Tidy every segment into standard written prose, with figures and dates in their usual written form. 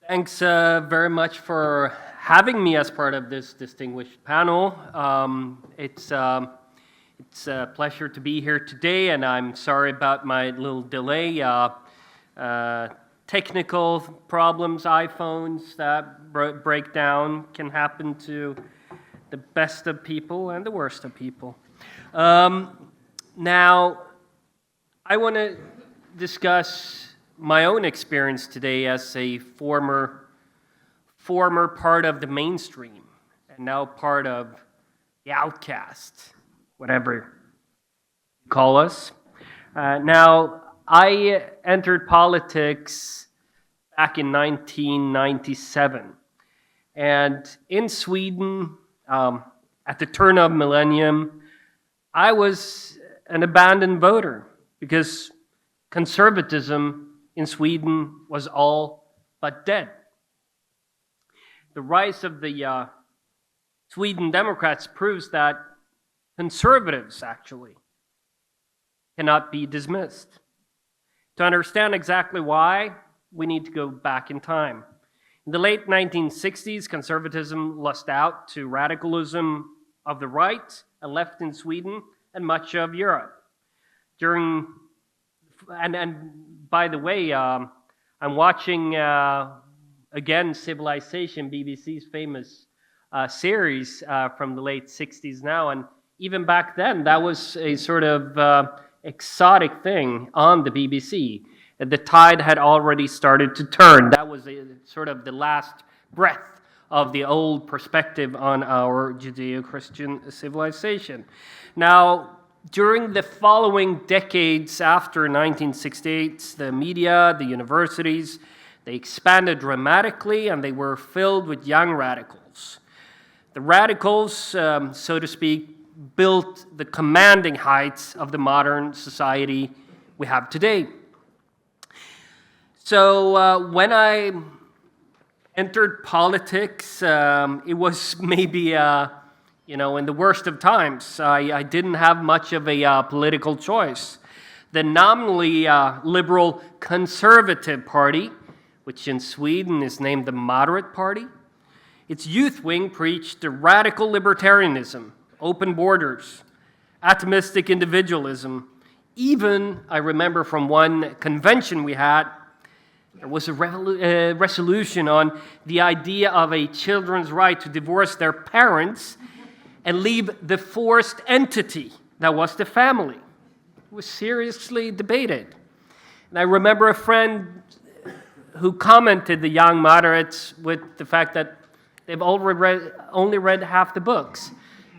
Thanks very much for having me as part of this distinguished panel. It's a pleasure to be here today, and I'm sorry about my little delay. Technical problems, iPhones that break down can happen to the best of people and the worst of people. Now, I want to discuss my own experience today as a former part of the mainstream and now part of the outcast, whatever you call us. Now, I entered politics back in 1997, and in Sweden, at the turn of millennium, I was an abandoned voter because conservatism in Sweden was all but dead. The rise of the Sweden Democrats proves that conservatives actually cannot be dismissed. To understand exactly why, we need to go back in time. In the late 1960s, conservatism lost out to radicalism of the right and left in Sweden and much of Europe. By the way, I'm watching again Civilization, BBC's famous series from the late 60s now, and even back then that was a sort of exotic thing on the BBC. The tide had already started to turn. That was sort of the last breath of the old perspective on our Judeo-Christian civilization. Now, during the following decades after 1968, the media, the universities, they expanded dramatically and they were filled with young radicals. The radicals, so to speak, built the commanding heights of the modern society we have today. So when I entered politics, it was maybe in the worst of times. I didn't have much of a political choice. The nominally liberal conservative party, which in Sweden is named the Moderate Party, its youth wing preached radical libertarianism, open borders, atomistic individualism. Even, I remember from one convention we had, there was a resolution on the idea of a children's right to divorce their parents and leave the forced entity that was the family. It was seriously debated. And I remember a friend who commented the young moderates with the fact that they've only read half the books.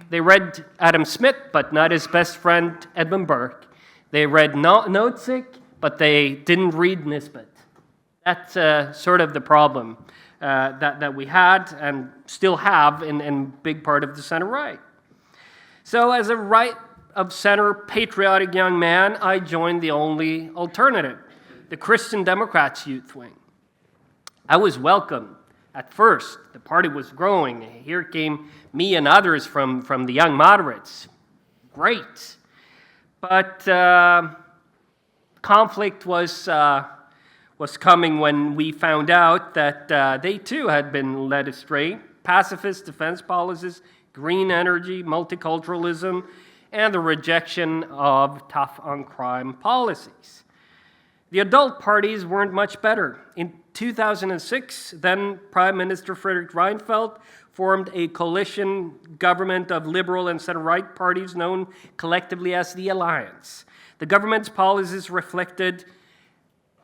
They read Adam Smith, but not his best friend Edmund Burke. They read Nozick, but they didn't read Nisbet. That's sort of the problem that we had and still have in big part of the center-right. So as a right-of-center patriotic young man, I joined the only alternative, the Christian Democrats youth wing. I was welcomed at first. The party was growing. Here came me and others from the young moderates. Great. But conflict was coming when we found out that they too had been led astray. Pacifist defense policies, green energy, multiculturalism, and the rejection of tough-on-crime policies. The adult parties weren't much better. In 2006, then Prime Minister Fredrik Reinfeldt formed a coalition government of liberal and center-right parties known collectively as the Alliance. The government's policies reflected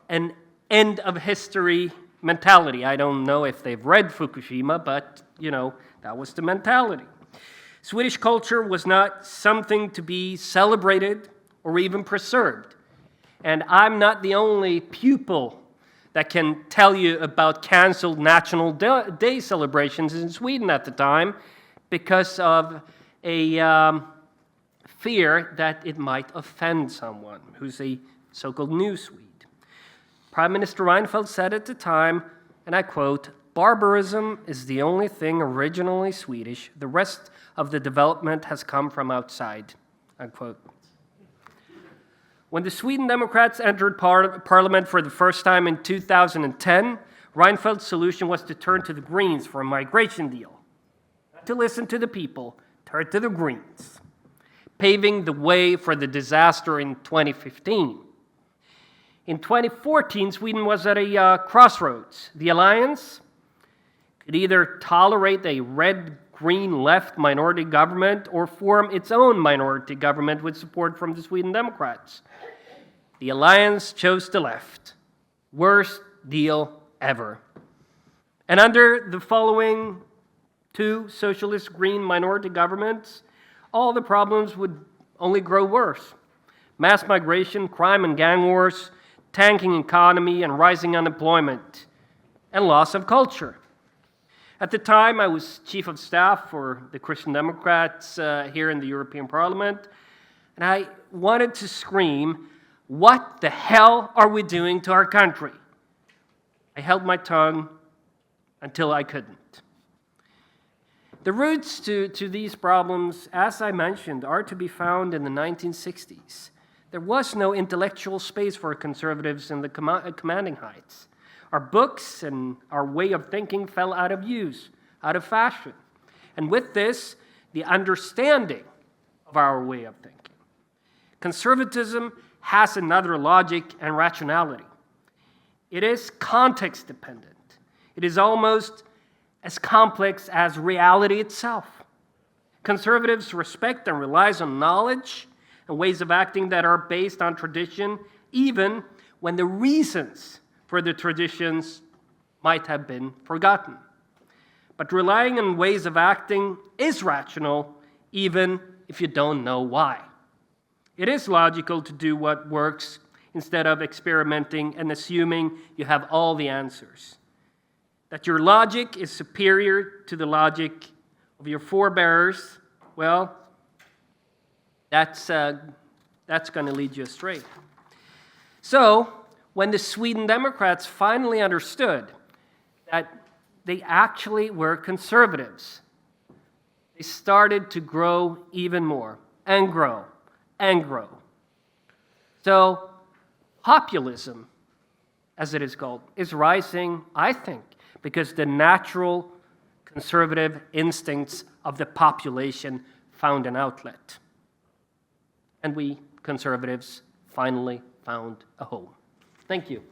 an end-of-history mentality. I don't know if they've read Fukushima, but, that was the mentality. Swedish culture was not something to be celebrated or even preserved. And I'm not the only pupil that can tell you about canceled National Day celebrations in Sweden at the time because of a fear that it might offend someone who's a so-called new Swede. Prime Minister Reinfeldt said at the time, and I quote, "Barbarism is the only thing originally Swedish. The rest of the development has come from outside," unquote. When the Sweden Democrats entered Parliament for the first time in 2010, Reinfeldt's solution was to turn to the Greens for a migration deal. Not to listen to the people, turn to the Greens, paving the way for the disaster in 2015. In 2014, Sweden was at a crossroads. The alliance could either tolerate a red-green left minority government or form its own minority government with support from the Sweden Democrats. The alliance chose the left. Worst deal ever. And under the following two socialist green minority governments, all the problems would only grow worse. Mass migration, crime and gang wars, tanking economy and rising unemployment, and loss of culture. At the time, I was chief of staff for the Christian Democrats here in the European Parliament, and I wanted to scream, "What the hell are we doing to our country?" I held my tongue until I couldn't. The roots to these problems, as I mentioned, are to be found in the 1960s. There was no intellectual space for conservatives in the commanding heights. Our books and our way of thinking fell out of use, out of fashion. And with this, the understanding of our way of thinking. Conservatism has another logic and rationality. It is context dependent. It is almost as complex as reality itself. Conservatives respect and rely on knowledge and ways of acting that are based on tradition, even when the reasons for the traditions might have been forgotten. But relying on ways of acting is rational, even if you don't know why. It is logical to do what works instead of experimenting and assuming you have all the answers. That your logic is superior to the logic of your forebears, well, that's going to lead you astray. So, when the Sweden Democrats finally understood that they actually were conservatives, they started to grow even more, and grow, and grow. So, populism, as it is called, is rising, I think, because the natural conservative instincts of the population found an outlet. And we, conservatives, finally found a home. Thank you.